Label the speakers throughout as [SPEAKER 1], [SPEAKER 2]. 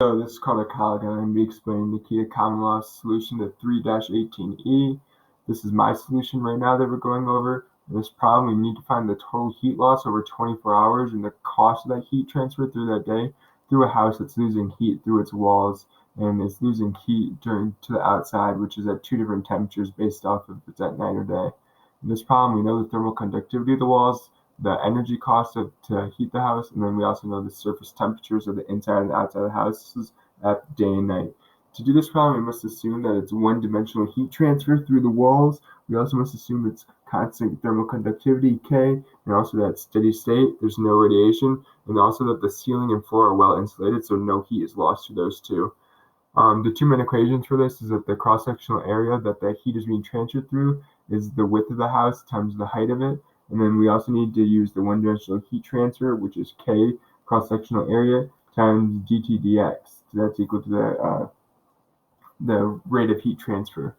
[SPEAKER 1] So this is called a Colligan. I'm going to be explaining Nikita Komlev's solution to 3-18E. This is my solution right now that we're going over. In this problem, we need to find the total heat loss over 24 hours and the cost of that heat transfer through that day through a house that's losing heat through its walls and it's losing heat to the outside, which is at two different temperatures based off of if it's at night or day. In this problem, we know the thermal conductivity of the walls, the energy cost to heat the house, and then we also know the surface temperatures of the inside and outside of the houses at day and night. To do this problem, we must assume that it's one-dimensional heat transfer through the walls. We also must assume it's constant thermal conductivity, K, and also that steady state, there's no radiation, and also that the ceiling and floor are well insulated, so no heat is lost through those two. The two main equations for this is that the cross-sectional area that the heat is being transferred through is the width of the house times the height of it. And then we also need to use the one-dimensional heat transfer, which is K, cross-sectional area, times dt dx. So that's equal to the rate of heat transfer.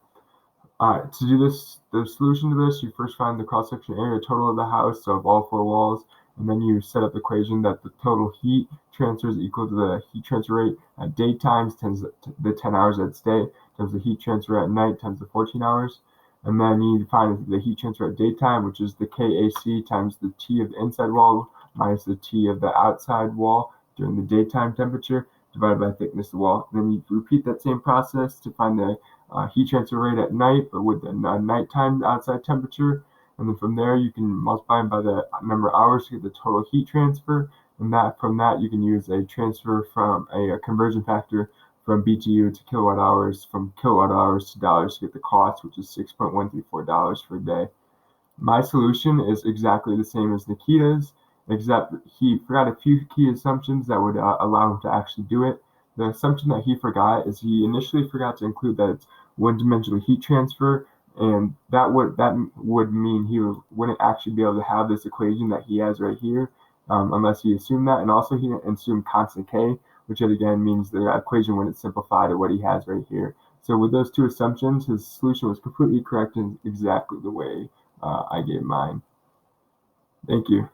[SPEAKER 1] To do this, the solution to this, you first find the cross-sectional area total of the house, so of all four walls, and then you set up the equation that the total heat transfer is equal to the heat transfer rate at daytime times the 10 hours at day times the heat transfer at night times the 14 hours. And then you find the heat transfer at daytime, which is the KAC times the T of the inside wall minus the T of the outside wall during the daytime temperature divided by the thickness of the wall. And then you repeat that same process to find the heat transfer rate at night, but with the nighttime outside temperature. And then from there, you can multiply by the number of hours to get the total heat transfer. And from that, you can use a transfer from a conversion factor from BTU to kilowatt hours, from kilowatt hours to dollars to get the cost, which is $6.134 per day. My solution is exactly the same as Nikita's, except he forgot a few key assumptions that would allow him to actually do it. The assumption that he forgot is he initially forgot to include that it's one-dimensional heat transfer, and that would mean he wouldn't actually be able to have this equation that he has right here, unless he assumed that. And also he didn't assume constant K, which yet again means the equation wouldn't simplify to what he has right here. So with those two assumptions, his solution was completely correct in exactly the way I gave mine. Thank you.